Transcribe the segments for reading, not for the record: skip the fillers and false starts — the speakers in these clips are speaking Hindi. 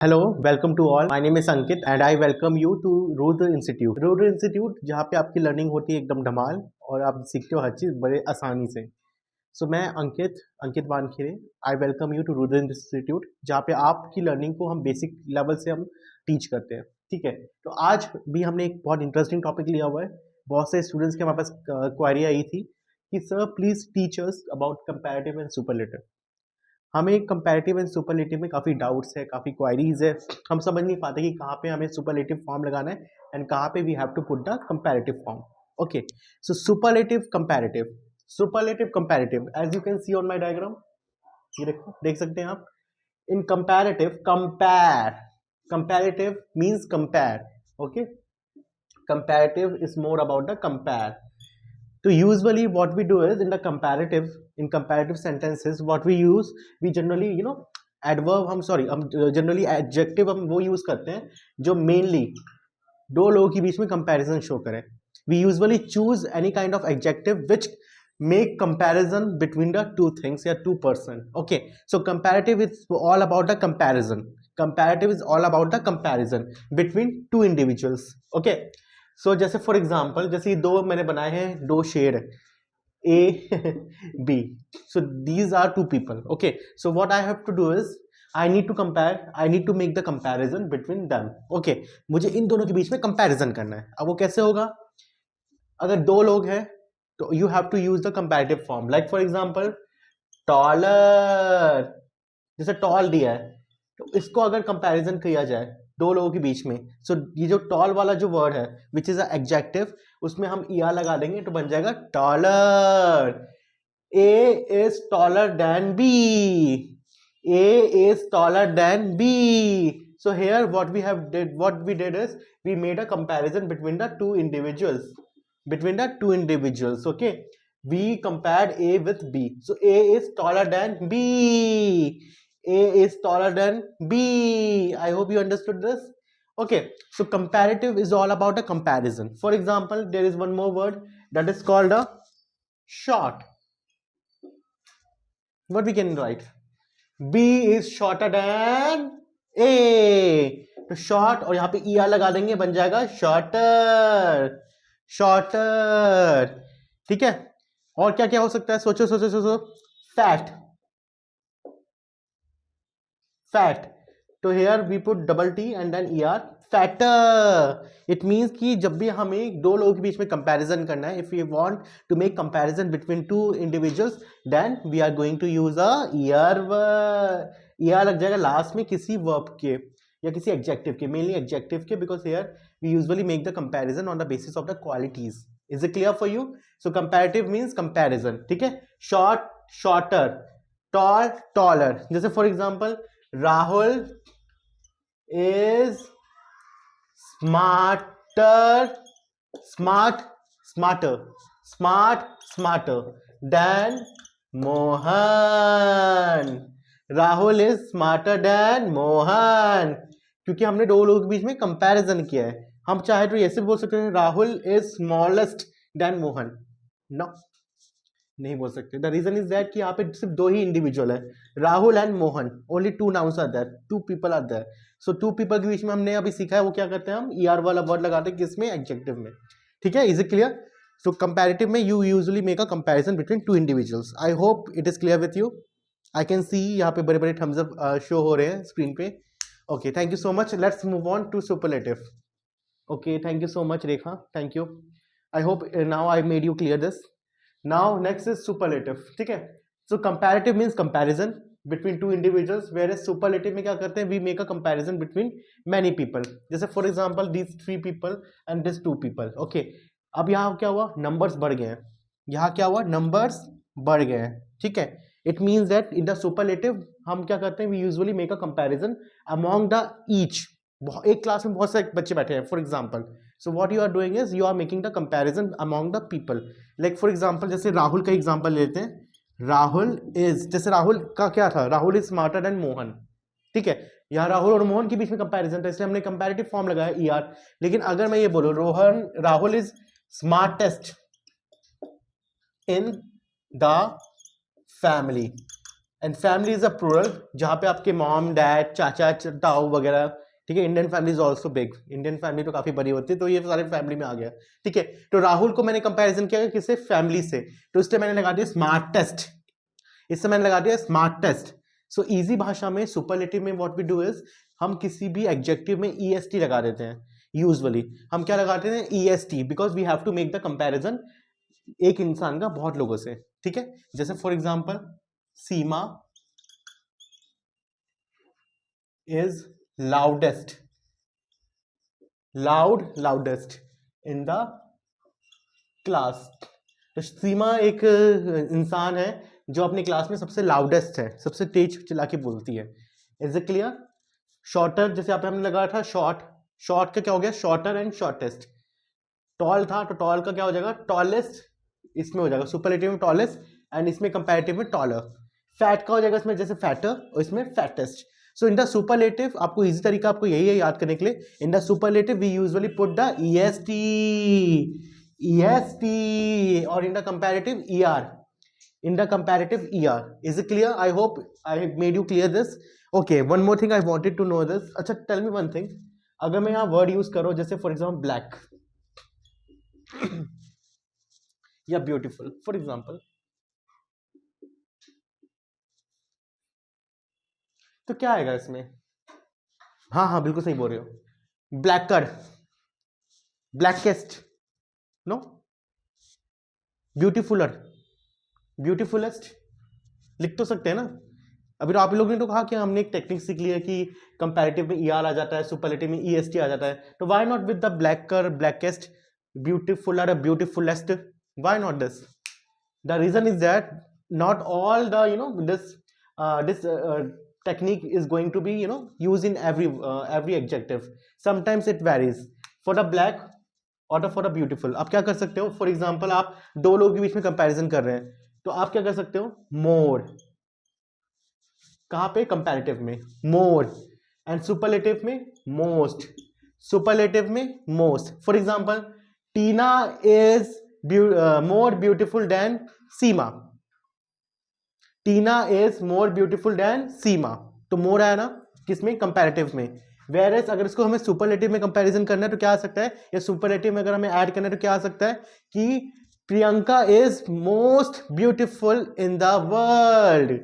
Hello, welcome to all. My name is Ankit and I welcome you to Rudra institute. Rudra institute जहाँ पे आपकी लर्निंग होती है एकदम धमाल और आप सीखते हो हर चीज़ बड़े आसानी से। मैं Ankit Ankit Wankhede. I welcome you to Rudra institute जहाँ पे आपकी लर्निंग को हम बेसिक लेवल से हम टीच करते हैं। ठीक है, तो आज भी हमने एक बहुत इंटरेस्टिंग टॉपिक लिया हुआ है। बहुत से स्टूडेंट्स के हमारे पास क्वारी आई थी कि sir please teach us about comparative and superlative. हमें कंपैरेटिव एंड सुपरलेटिव में काफ़ी डाउट्स है, काफ़ी क्वायरीज है। हम समझ नहीं पाते कि कहाँ पे हमें सुपरलेटिव फॉर्म लगाना है एंड कहाँ पे we have to put the comparative form. Okay, so superlative comparative as you can see on my diagram. ये देखो, देख सकते हैं आप। In comparative, comparative means compare. Okay, comparative is more about the compare. So usually what we do is in comparative sentences what we use, we generally adverb, हम generally adjective हम वो use करते हैं जो mainly दो लोगों के बीच में comparison show करें. We usually choose any kind of adjective which make comparison between the two things या two person. Okay, so comparative is all about the comparison. Comparative is all about the comparison between two individuals. Okay, सो जैसे फॉर एग्जाम्पल, जैसे ये दो मैंने बनाए हैं, दो shade A B. So these are two people. Okay, so what I have to do is I need to compare, I need to make the comparison between them. Okay, मुझे इन दोनों के बीच में कंपैरिजन करना है। अब वो कैसे होगा? अगर दो लोग हैं तो you have to use the comparative form. Like for example taller, जैसे टॉल दिया है तो इसको अगर कंपैरिजन किया जाए दो लोगों के बीच में, सो ये जो टॉल वाला जो वर्ड है विच इज अ एडजेक्टिव, उसमें हम ईआर लगा देंगे तो बन जाएगा taller. A is taller than B, A is taller than B. So here what we did is we made a comparison between the two individuals. Okay, we compared A with B. So A is taller than B. A is taller than B. I hope you understood this. Okay, so comparative is all about a comparison. For example, there is one more word that is called a short. What we can write? B is shorter than A. तो शॉर्ट और यहाँ पे ER लगा देंगे, बन जाएगा शॉर्टर, शॉर्टर। ठीक है, और क्या क्या हो सकता है? सोचो सोचो सोचो। Fat, fat. तो here we put double T and then ER, fatter. It means कि जब भी हमें दो लोगों के बीच में कंपैरिजन करना है, if you want to make comparison between two individuals, then we are going to use a ER। ER लग जाएगा लास्ट में किसी वर्ब के या किसी एडजेक्टिव के, मेनली एडजेक्टिव के, because here we usually make the comparison on the basis of the qualities. Is it clear for you? So comparative means comparison. ठीक है, शॉर्ट शॉर्टर, टॉल टॉलर। जैसे for example Rahul is smarter than Mohan. Rahul is smarter than Mohan, क्योंकि हमने दो लोगों के बीच में कंपैरिजन किया है। हम चाहे तो ऐसे बोल सकते हैं Rahul is smallest than Mohan. No, नहीं बोल सकते। द रीजन इज दैट कि यहाँ पे सिर्फ दो ही इंडिविजुअल है, Rahul and Mohan. Only two nouns are there, two people are there. So two people के बीच में हमने अभी सीखा है वो क्या करते हैं, हम ER वाला वर्ड लगाते हैं किसमें? एडजेक्टिव में। ठीक है, is it clear? So comparative में you usually make a comparison between two individuals. I hope it is clear with you. I can see यहाँ पे बड़े बड़े थम्स अप शो हो रहे हैं स्क्रीन पे। Okay, thank you so much. Let's move on to superlative. Okay, thank you so much Rekha, thank you. I hope now I made you clear this. Now next is superlative. ठीक है, so comparative means comparison between two individuals, whereas superlative में क्या करते हैं? We make a comparison between many people. जैसे for example this 3 people and this 2 people. Okay, अब यहाँ क्या हुआ? नंबर्स बढ़ गए हैं। यहाँ क्या हुआ? नंबर्स बढ़ गए हैं। ठीक है, it means that in the superlative हम क्या करते हैं? We usually make a comparison among the each. एक क्लास में बहुत सारे बच्चे बैठे हैं for example, so what you are doing is you are making the comparison among the people. Like for example जैसे राहुल का एग्जाम्पल लेते हैं। राहुल इज, जैसे राहुल का क्या था? Rahul is smarter than Mohan. ठीक है, यहाँ राहुल और मोहन के बीच में कंपैरिजन था, इसलिए हमने कंपैरेटिव फॉर्म लगाया ER। लेकिन अगर मैं ये बोलूं Rahul is smartest in the family, and family is a plural, जहाँ पे आपके मॉम डैड चाचा ताऊ वगैरह, ठीक है। Indian family is also big, Indian family तो काफी बड़ी होती है, तो ये सारे फैमिली में आ गया, ठीक है। तो राहुल को मैंने कंपैरिजन किया किससे, फैमिली से, तो इसलिए मैंने लगा दिया स्मार्टेस्ट, इससे मैंने लगा दिया स्मार्टेस्ट। सो इजी भाषा में सुपरलेटिव में व्हाट वी डू इज हम किसी भी एडजेक्टिव में ईएसटी लगा देते हैं। यूजुअली हम क्या लगाते हैं, EST, because we have to make the comparison एक इंसान का बहुत लोगों से, ठीक है। जैसे for example Seema is loudest, loudest in the class. तो सीमा एक इंसान है जो अपनी क्लास में सबसे लाउडेस्ट है, सबसे तेज चिल्ला के बोलती है। Is it clear? शॉर्टर, जैसे यहाँ पे हमने लगाया था शॉर्ट, शॉर्ट का क्या हो गया, शॉर्टर एंड शॉर्टेस्ट। टॉल था तो टॉल का क्या हो जाएगा, टॉलेस्ट, इसमें हो जाएगा सुपरलेटिव में टॉलेस्ट, एंड इसमें कंपैरेटिव में टॉलर। फैट का हो जाएगा इसमें जैसे फैटर, और इसमें fattest. So in the superlative आपको इजी तरीका आपको यही है याद करने के लिए, in the superlative we usually put the EST और in the comparative ER, in the comparative ER. Is it clear? I hope I made you clear this. Okay, one more thing I wanted to know this. अच्छा, tell me one thing. अगर मैं यहाँ word use करूँ जैसे for example black या beautiful for example, तो क्या आएगा इसमें? हाँ हाँ बिल्कुल सही बोल रहे हो। blacker, blackest, no, beautifuler, beautifulest लिख तो सकते हैं ना। अभी तो आप लोगों ने तो कहा कि हमने एक टेक्निक सीख ली है कि कंपैरेटिव में ER आ जाता है, सुपरलेटिव में EST आ जाता है, तो why not with the blacker, blackest, beautifuler, beautifulest, why not this? The reason is that not all the this technique is going to be used in every adjective. Sometimes it varies for the black or for the beautiful. आप क्या कर सकते हो, फॉर एग्जाम्पल आप दो लोगों के बीच में कंपैरिजन कर रहे हैं, तो आप क्या कर सकते हो, मोर, कहां पे, कंपैरेटिव में मोर, एंड सुपरलेटिव में मोस्ट, सुपरलेटिव में most. For example Tina is more beautiful than Seema, Tina is more beautiful than Seema, तो मोर आया ना किसमें, कंपैरेटिव में। वेयरएज अगर इसको हमें सुपरलेटिव में कंपैरिजन करना है तो क्या आ सकता है, या सुपरलेटिव में अगर हमें ऐड करना है तो क्या आ सकता है कि Priyanka is most beautiful in the world.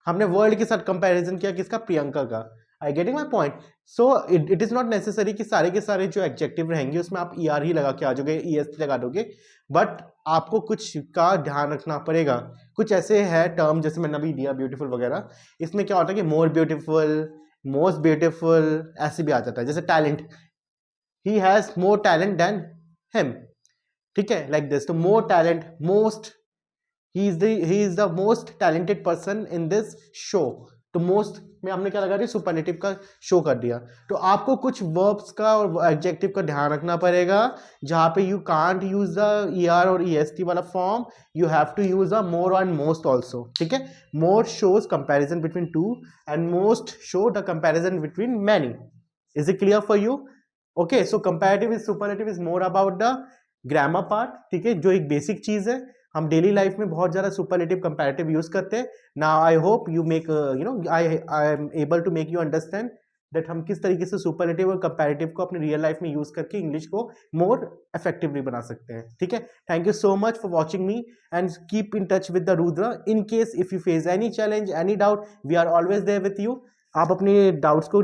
हमने वर्ल्ड के साथ कंपैरिजन किया किसका, प्रियंका का। I getting my point? So it is not necessary कि सारे के सारे जो एडजेक्टिव रहेंगे उसमें आप ER ही लगा के आ जाओगे, EST लगा दोगे, बट आपको कुछ का ध्यान रखना पड़ेगा। कुछ ऐसे है टर्म जैसे मैंने अभी दिया ब्यूटीफुल वगैरह, इसमें क्या होता है कि मोर ब्यूटीफुल, मोस्ट ब्यूटीफुल ऐसे भी आ जाता है। जैसे टैलेंट, ही has more talent than him, ठीक है, लाइक दिस। तो more talent, most, he is the most talented person in this show, तो मोस्ट में हमने क्या लगा दिया, सुपरलेटिव का शो कर दिया। तो आपको कुछ वर्ब्स का और एडजेक्टिव का ध्यान रखना पड़ेगा, जहां पे you can't use the ER और EST वाला form, you have to use the more and most also, ठीक है। More shows comparison between two and most show the comparison between many. Is it clear for you? Okay, so comparative is superlative is more about the grammar part, ठीक है, जो एक बेसिक चीज है। हम डेली लाइफ में बहुत ज्यादा सुपरलेटिव कंपैरेटिव यूज करते हैं। Now I hope you make I am able to make you understand that हम किस तरीके से सुपरलेटिव और कंपैरेटिव को अपनी रियल लाइफ में यूज करके इंग्लिश को मोर इफेक्टिवली बना सकते हैं, ठीक है। Thank you so much for watching me and keep in touch with the Rudra. In case if you face any challenge, any doubt, we are always there with you. आप अपने डाउट्स को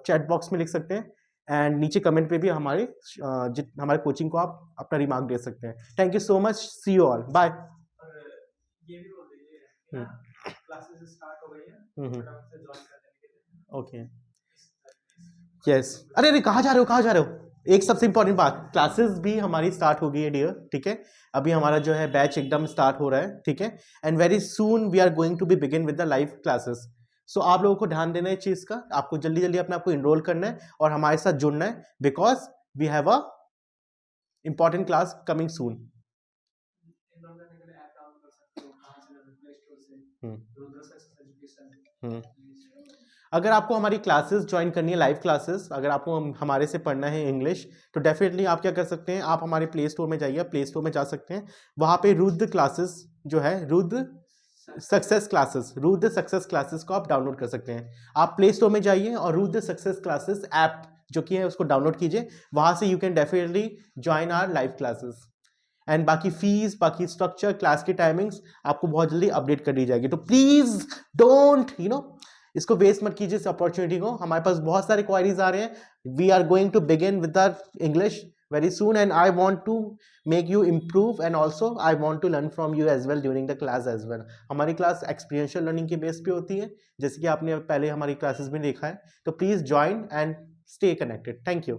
चैट बॉक्स में लिख सकते हैं, एंड नीचे कमेंट पे भी हमारे कोचिंग को आप अपना रिमार्क दे सकते हैं। Thank you so much, see you all, bye. ये भी बोल दीजिए क्लासेस स्टार्ट हो गई है, फटाफट से ज्वाइन कर लेने के लिए। Okay, yes. अरे कहाँ जा रहे हो, कहाँ जा रहे हो? एक सबसे इंपॉर्टेंट बात, क्लासेस भी हमारी स्टार्ट हो गई है डियर, ठीक है। अभी हमारा जो है बैच एकदम स्टार्ट हो रहा है, ठीक है, and very soon we are going to be begin with the live classes. So आप लोगों को ध्यान देना है इस चीज का, आपको जल्दी जल्दी अपने आपको इनरोल करना है और हमारे साथ जुड़ना है, because we have a important class coming soon. Enrol करने के लिए ऐप डाउनलोड कर सकते हो, कहां से, प्ले स्टोर से, रुद्र सक्सेस एजुकेशन। अगर आपको हमारी क्लासेस ज्वाइन करनी है, लाइव क्लासेस, अगर आपको हमारे से पढ़ना है इंग्लिश, तो डेफिनेटली आप क्या कर सकते हैं, आप हमारे प्ले स्टोर में जाइए, प्ले स्टोर में जा सकते हैं, वहाँ पे रुद्र क्लासेस जो है, Rudra success classes, root the success classes को आप डाउनलोड कर सकते हैं। आप प्ले स्टोर में जाइए और root the success classes app जो कि है उसको डाउनलोड कीजिए, वहां से you can definitely join our live classes. And बाकी फीस, बाकी स्ट्रक्चर, क्लास की टाइमिंग्स आपको बहुत जल्दी अपडेट कर दी जाएगी। तो प्लीज डोंट इसको वेस्ट मत कीजिए इस अपॉर्चुनिटी को। हमारे पास बहुत सारे क्वारीज आ रहे हैं। We are going to begin with our English very soon and I want to make you improve and also I want to learn from you as well during the class as well। हमारी क्लास एक्सपीरियंशियल लर्निंग के बेस पे होती है, जैसे कि आपने पहले हमारी क्लासेस में देखा है। तो please join and stay connected. Thank you.